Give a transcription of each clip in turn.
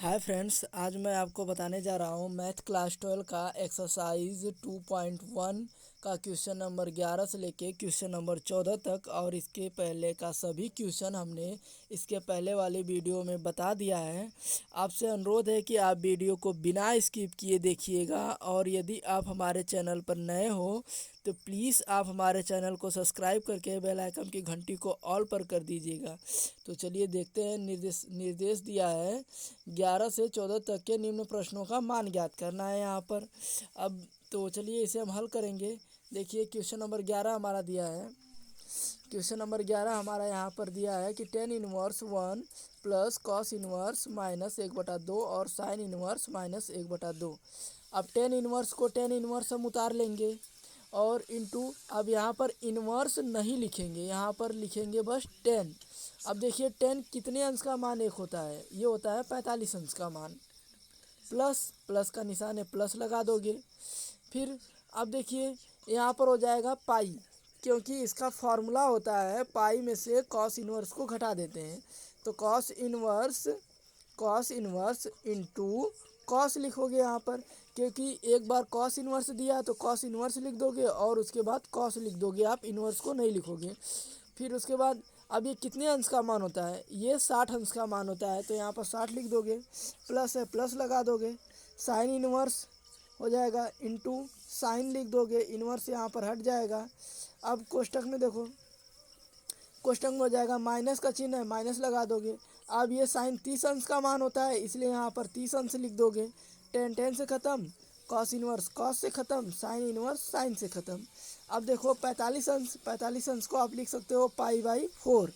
Hi friends, आज मैं आपको बताने जा रहा हूँ मैथ क्लास 12 का एक्सरसाइज 2.1 का क्वेश्चन नंबर 11 से लेके क्वेश्चन नंबर 14 तक। और इसके पहले का सभी क्वेश्चन हमने इसके पहले वाले वीडियो में बता दिया है। आपसे अनुरोध है कि आप वीडियो को बिना स्किप किए देखिएगा, और यदि आप हमारे चैनल पर नए हो तो प्लीज़ आप हमारे चैनल को सब्सक्राइब करके बेल आइकन की घंटी को ऑल पर कर दीजिएगा। तो चलिए देखते हैं। निर्देश दिया है 11 से 14 तक के निम्न प्रश्नों का मान ज्ञात करना है यहाँ पर। अब तो चलिए इसे हम हल करेंगे। देखिए क्वेश्चन नंबर 11 हमारा दिया है। क्वेश्चन नंबर 11 हमारा यहाँ पर दिया है कि tan inverse 1 plus cos inverse minus 1/2 और साइन इनवर्स माइनस 1/2। अब टेन इनवर्स को टेन इनवर्स हम उतार लेंगे और इनटू, अब यहाँ पर इनवर्स नहीं लिखेंगे, यहाँ पर लिखेंगे बस टेन। अब देखिए टेन कितने अंश का मान एक होता है, ये होता है 45 अंश का मान। प्लस प्लस का निशान है, प्लस लगा दोगे। फिर अब देखिए यहाँ पर हो जाएगा पाई, क्योंकि इसका फॉर्मूला होता है पाई में से कॉस इनवर्स को घटा देते हैं। तो कॉस इनवर्स इंटू कॉस लिखोगे यहाँ पर, क्योंकि एक बार कॉस इनवर्स दिया तो कॉस इनवर्स लिख दोगे और उसके बाद कॉस लिख दोगे, आप इनवर्स को नहीं लिखोगे। फिर उसके बाद अब ये कितने अंश का मान होता है, ये 60 अंश का मान होता है, तो यहाँ पर 60 लिख दोगे। प्लस है, प्लस लगा दोगे। साइन इनवर्स हो जाएगा इंटू साइन लिख दोगे, इनवर्स यहाँ पर हट जाएगा। अब कोष्टक में देखो, कोष्टक में हो जाएगा माइनस का चिन्ह है, माइनस लगा दोगे। अब ये साइन 30 अंश का मान होता है, इसलिए यहाँ पर 30 अंश लिख दोगे। टेन टेन से ख़त्म, कॉस इनवर्स कॉस से ख़त्म, साइन इनवर्स साइन से ख़त्म। अब देखो 45 अंश को आप लिख सकते हो पाई/4।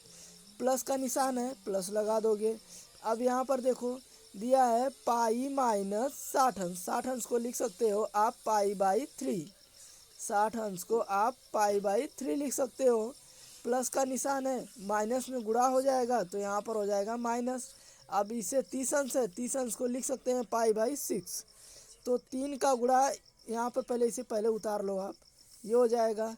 प्लस का निशान है, प्लस लगा दोगे। अब यहाँ पर देखो दिया है पाई माइनस 60 अंश, 60 अंश को लिख सकते हो आप पाई/3। 60 अंश को आप पाई/3 लिख सकते हो। प्लस का निशान है, माइनस में गुणा हो जाएगा तो यहाँ पर हो जाएगा माइनस। अब इसे 30 अंश है, 30 अंश को लिख सकते हैं पाई/6। तो 3 का गुणा यहाँ पर पहले इसे पहले उतार लो आप, ये हो जाएगा।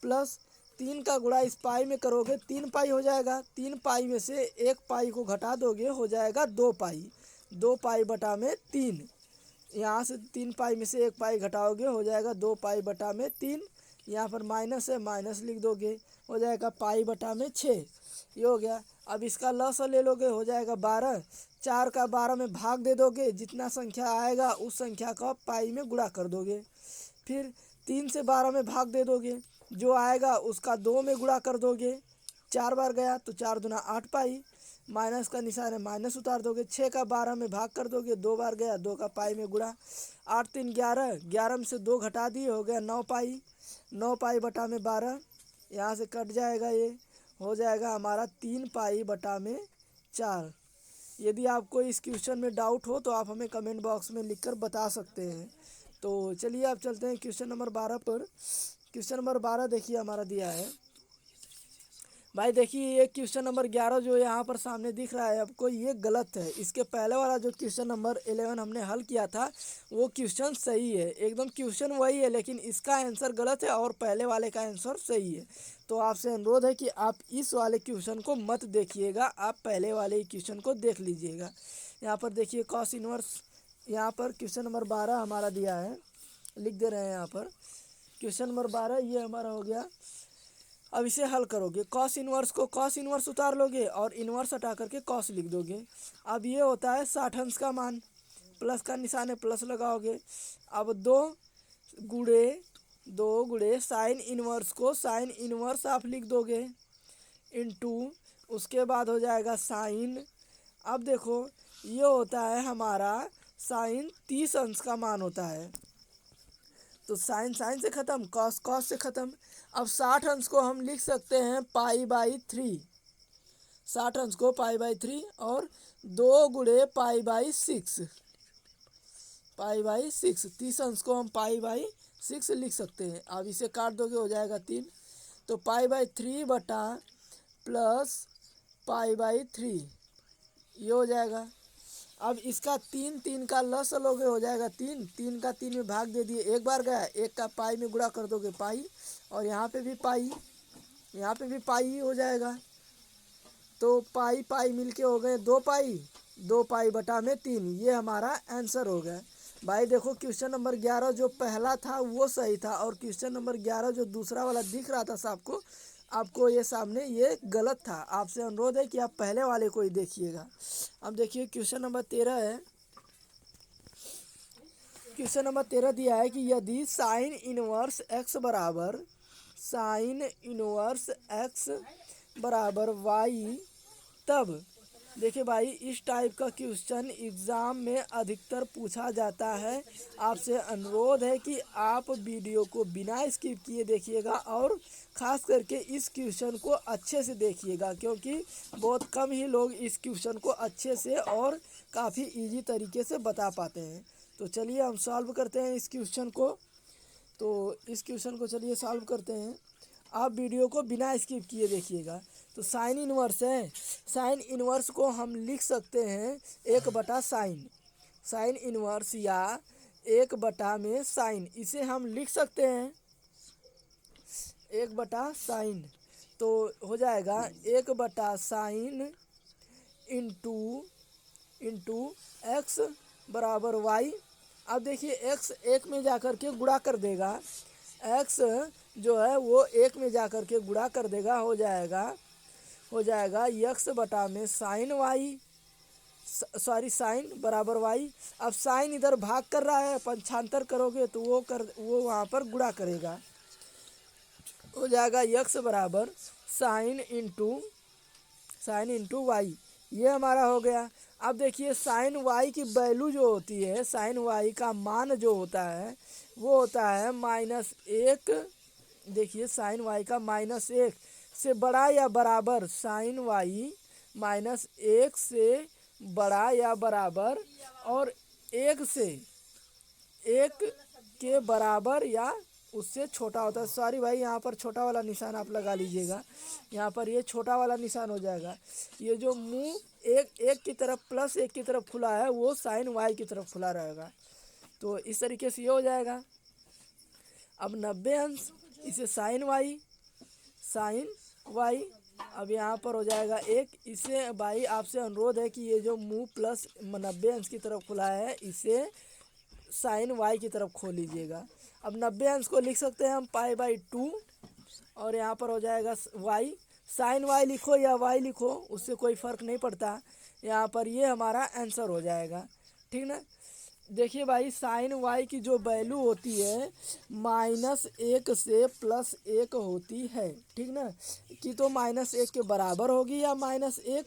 प्लस 3 का गुणा इस पाई में करोगे 3 पाई हो जाएगा। 3 पाई में से 1 पाई को घटा दोगे, हो जाएगा 2 पाई। 2 पाई बटा में 3, यहाँ से 3 पाई में से 1 पाई घटाओगे, हो जाएगा 2 पाई बटा में 3। यहाँ पर माइनस है, माइनस लिख दोगे, हो जाएगा पाई बटा में 6। ये हो गया। अब इसका लसा ले लोगे, हो जाएगा 12। 4 का 12 में भाग दे दोगे, जितना संख्या आएगा उस संख्या का पाई में गुणा कर दोगे। फिर 3 से 12 में भाग दे दोगे, जो आएगा उसका 2 में गुणा कर दोगे। 4 बार गया तो 4 दूना 8 पाई, माइनस का निशान है, माइनस उतार दोगे। 6 का 12 में भाग कर दोगे, 2 बार गया, 2 का पाई में गुणा। 8 3 11, 11 में से 2 घटा दिए, हो गया 9 पाई। 9 पाई बटा में 12, यहाँ से कट जाएगा, ये हो जाएगा हमारा 3 पाई बटा में 4। यदि आपको इस क्वेश्चन में डाउट हो तो आप हमें कमेंट बॉक्स में लिखकर बता सकते हैं। तो चलिए आप चलते हैं क्वेश्चन नंबर 12 पर। क्वेश्चन नंबर 12 देखिए हमारा दिया है। भाई देखिए ये क्वेश्चन नंबर 11 जो यहाँ पर सामने दिख रहा है आपको, ये गलत है। इसके पहले वाला जो क्वेश्चन नंबर 11 हमने हल किया था वो क्वेश्चन सही है, एकदम क्वेश्चन वही है, लेकिन इसका आंसर गलत है और पहले वाले का आंसर सही है। तो आपसे अनुरोध है कि आप इस वाले क्वेश्चन को मत देखिएगा, आप पहले वाले क्वेश्चन को देख लीजिएगा। यहाँ पर देखिए कॉस इनवर्स, यहाँ पर क्वेश्चन नंबर 12 हमारा दिया है, लिख दे रहे हैं यहाँ पर। क्वेश्चन नंबर 12 ये हमारा हो गया। अब इसे हल करोगे, कॉस इनवर्स को कॉस इनवर्स उतार लोगे और इनवर्स हटा करके कॉस लिख दोगे। अब ये होता है 60 अंश का मान, प्लस का निशान है, प्लस लगाओगे। अब दो गुणे साइन इनवर्स को साइन इनवर्स आप लिख दोगे, इनटू उसके बाद हो जाएगा साइन। अब देखो ये होता है हमारा साइन 30 अंश का मान होता है, तो साइन साइन से ख़त्म, कॉस कॉस से ख़त्म। अब 60 अंश को हम लिख सकते हैं पाई/3। 60 अंश को पाई/3 और 2 गुणे पाई/6। 30 अंश को हम पाई/6 लिख सकते हैं। अब इसे काट दोगे, हो जाएगा 3। तो पाई/3 बटा प्लस पाई/3, ये हो जाएगा। अब इसका 3 का लस लोगे, हो जाएगा 3 का 3 में भाग दे दिए, एक बार गया, 1 का पाई में गुणा कर दोगे पाई, और यहाँ पे भी पाई, यहाँ पे भी पाई ही हो जाएगा। तो पाई पाई मिलके हो गए 2 पाई, 2 पाई/3, ये हमारा आंसर हो गया। भाई देखो क्वेश्चन नंबर 11 जो पहला था वो सही था, और क्वेश्चन नंबर 11 जो दूसरा वाला दिख रहा था सबको, आपको ये सामने ये गलत था। आपसे अनुरोध है कि आप पहले वाले को ही देखिएगा। अब देखिए क्वेश्चन नंबर 13 है। क्वेश्चन नंबर 13 दिया है कि यदि साइन इनवर्स एक्स बराबर वाई, तब देखिए भाई इस टाइप का क्वेश्चन एग्ज़ाम में अधिकतर पूछा जाता है। आपसे अनुरोध है कि आप वीडियो को बिना स्किप किए देखिएगा, और ख़ास करके इस क्वेश्चन को अच्छे से देखिएगा, क्योंकि बहुत कम ही लोग इस क्वेश्चन को अच्छे से और काफ़ी इजी तरीके से बता पाते हैं। तो चलिए हम सॉल्व करते हैं इस क्वेश्चन को। तो इस क्वेश्चन को चलिए सॉल्व करते हैं। आप वीडियो को बिना स्किप किए देखिएगा। तो साइन इनवर्स है, साइन इनवर्स को हम लिख सकते हैं 1/साइन, साइन इनवर्स या 1/में इसे हम लिख सकते हैं 1/साइन। तो हो जाएगा 1/साइन इंटू एक्स बराबर वाई। अब देखिए एक्स एक में जाकर के गुणा कर देगा, एक्स जो है वो एक में जाकर के गुणा कर देगा, हो जाएगा x/में साइन वाई, साइन बराबर वाई। अब साइन इधर भाग कर रहा है, पंचांतर करोगे तो वो वहाँ पर गुणा करेगा, हो जाएगा x बराबर साइन इंटू वाई। ये हमारा हो गया। अब देखिए साइन वाई की वैल्यू जो होती है, साइन वाई का मान जो होता है वो होता है -1। देखिए साइन वाई का -1 से बड़ा या बराबर, साइन वाई -1 से बड़ा या बराबर, और 1 के बराबर या उससे छोटा होता है। सॉरी भाई, यहाँ पर छोटा वाला निशान आप लगा लीजिएगा, यहाँ पर ये छोटा वाला निशान हो जाएगा। ये जो मुंह एक की तरफ प्लस 1 की तरफ खुला है वो साइन वाई की तरफ खुला रहेगा। तो इस तरीके से ये हो जाएगा। अब 90 अंश, इसे साइन वाई, अब यहाँ पर हो जाएगा 1। इसे भाई आपसे अनुरोध है कि ये जो मुंह प्लस 90 अंश की तरफ खुला है इसे साइन वाई की तरफ खोल लीजिएगा। अब 90 अंश को लिख सकते हैं हम π/2, और यहाँ पर हो जाएगा वाई। साइन वाई लिखो या वाई लिखो उससे कोई फ़र्क नहीं पड़ता, यहाँ पर ये हमारा आंसर हो जाएगा। ठीक ना। देखिए भाई साइन वाई की जो वैल्यू होती है -1 से +1 होती है, ठीक ना, कि तो -1 के बराबर होगी या -1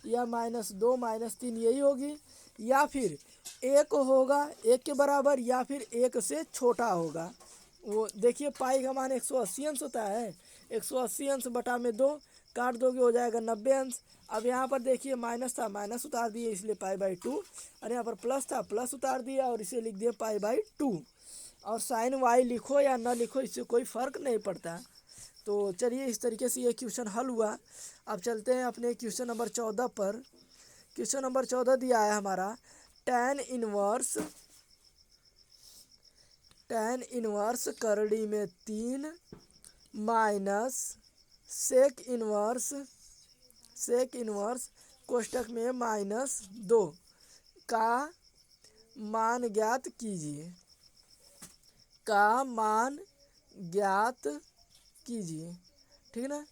या -2 -3 यही होगी, या फिर 1 होगा 1 के बराबर, या फिर 1 से छोटा होगा। वो देखिए पाई का मान 180 अंश होता है, 180 अंश बटा में 2 काट दोगे हो जाएगा 90 अंश। अब यहाँ पर देखिए माइनस था, माइनस उतार दिए इसलिए π/2, और यहाँ पर प्लस था, प्लस उतार दिया और इसे लिख दिया π/2। और साइन वाई लिखो या ना लिखो इससे कोई फ़र्क नहीं पड़ता। तो चलिए इस तरीके से ये क्वेश्चन हल हुआ। अब चलते हैं अपने क्वेश्चन नंबर 14 पर। क्वेश्चन नंबर 14 दिया है हमारा tan इनवर्स करड़ी में 3 माइनस सेक इनवर्स कोष्टक में -2 का मान ज्ञात कीजिए, ठीक ना।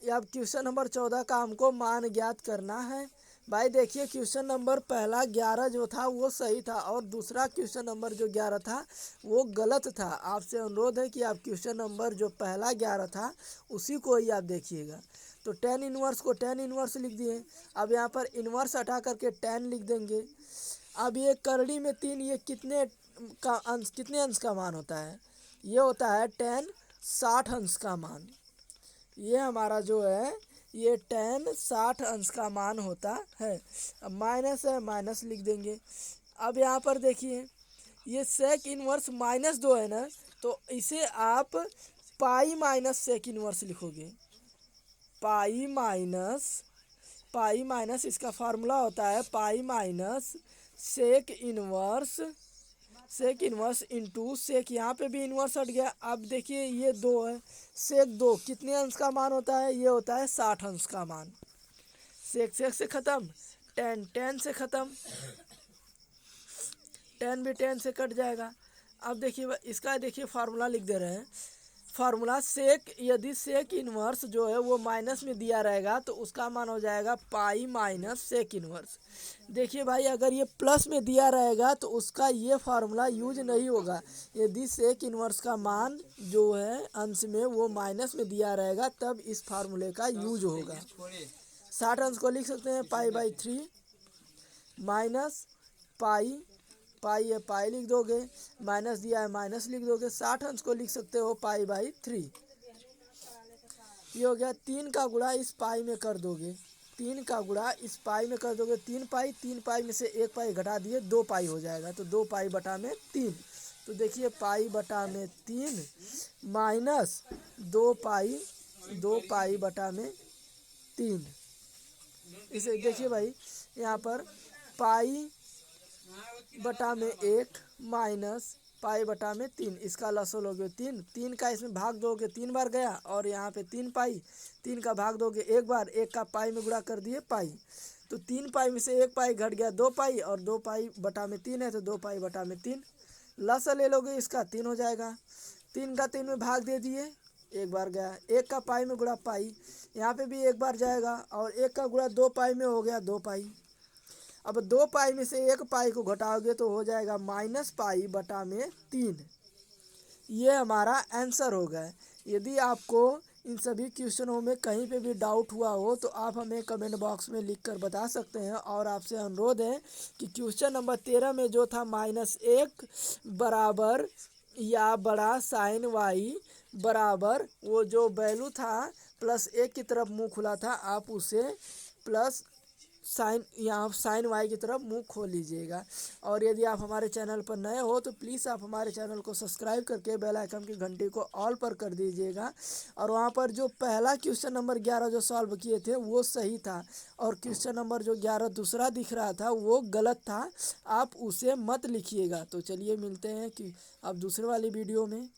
ये अब क्वेश्चन नंबर 14 का हमको मान ज्ञात करना है। भाई देखिए क्वेश्चन नंबर पहला 11 जो था वो सही था, और दूसरा क्वेश्चन नंबर जो 11 था वो गलत था। आपसे अनुरोध है कि आप क्वेश्चन नंबर जो पहला 11 था उसी को ही आप देखिएगा। तो tan इनवर्स को tan इनवर्स लिख दिए। अब यहाँ पर इनवर्स हटा करके tan लिख देंगे। अब ये करड़ी में 3, ये कितने अंश का मान होता है, ये होता है tan 60 अंश का मान। ये हमारा जो है ये tan 60 अंश का मान होता है। अब माइनस है, माइनस लिख देंगे। अब यहाँ पर देखिए ये सेक इनवर्स -2 है ना, तो इसे आप पाई माइनस सेक इनवर्स लिखोगे। पाई माइनस इसका फार्मूला होता है pi minus sec inverse into sec, यहाँ पे भी इनवर्स हट गया। अब देखिए ये 2 है, सेक 2 कितने अंश का मान होता है, ये होता है 60 अंश का मान। सेक से ख़त्म, 10 10 से ख़त्म, 10 भी 10 से कट जाएगा। अब देखिए इसका देखिए फार्मूला लिख दे रहे हैं। फार्मूला सेक, यदि सेक इन्वर्स जो है वो माइनस में दिया रहेगा तो उसका मान हो जाएगा पाई माइनस सेक इन्वर्स। देखिए भाई अगर ये प्लस में दिया रहेगा तो उसका ये फार्मूला यूज नहीं होगा। यदि सेक इन्वर्स का मान जो है अंश में वो माइनस में दिया रहेगा तब इस फार्मूले का यूज होगा। 60 अंश को लिख सकते हैं पाई/3 माइनस पाई, पाई है पाई लिख दोगे, माइनस दिया है माइनस लिख दोगे। 60 अंश को लिख सकते हो पाई/3। ये हो गया। 3 का गुणा इस पाई में कर दोगे, 3 का गुणा इस पाई में कर दोगे 3 पाई में से 1 पाई घटा दिए 2 पाई हो जाएगा, तो 2 पाई बटा में 3। तो देखिए पाई बटा में 3 माइनस 2 पाई बटा में 3। इसे देखिए भाई यहाँ पर पाई बटा में 1 माइनस पाई बटा में 3, इसका लसोल हो गया 3। 3 का इसमें भाग दोगे 3 बार गया और यहाँ पे 3 पाई, 3 का भाग दोगे 1 बार, 1 का पाई में गुणा कर दिए पाई। तो 3 पाई में से 1 पाई घट गया 2 पाई और 2 पाई बटा में 3 है तो 2 पाई बटा में 3। लसा ले लोगे इसका 3 हो जाएगा। 3 का 3 में भाग दे दिए, 1 बार गया, 1 का पाई में गुणा पाई, यहाँ पे भी 1 बार जाएगा और 1 का गुणा 2 पाई में हो गया 2 पाई। अब 2 पाई में से 1 पाई को घटाओगे तो हो जाएगा माइनस पाई बटा में 3। ये हमारा आंसर हो गया। यदि आपको इन सभी क्वेश्चनों में कहीं पे भी डाउट हुआ हो तो आप हमें कमेंट बॉक्स में लिख कर बता सकते हैं। और आपसे अनुरोध है कि क्वेश्चन नंबर 13 में जो था -1 बराबर या बड़ा साइन वाई बराबर वो जो वैल्यू था +1 की तरफ मुँह खुला था, आप उसे प्लस साइन यहाँ साइन वाई की तरफ मुंह खोल लीजिएगा। और यदि आप हमारे चैनल पर नए हो तो प्लीज़ आप हमारे चैनल को सब्सक्राइब करके बेल आइकन की घंटी को ऑल पर कर दीजिएगा। और वहाँ पर जो पहला क्वेश्चन नंबर 11 जो सॉल्व किए थे वो सही था और क्वेश्चन नंबर जो 11 दूसरा दिख रहा था वो गलत था, आप उसे मत लिखिएगा। तो चलिए मिलते हैं कि अब दूसरे वाली वीडियो में।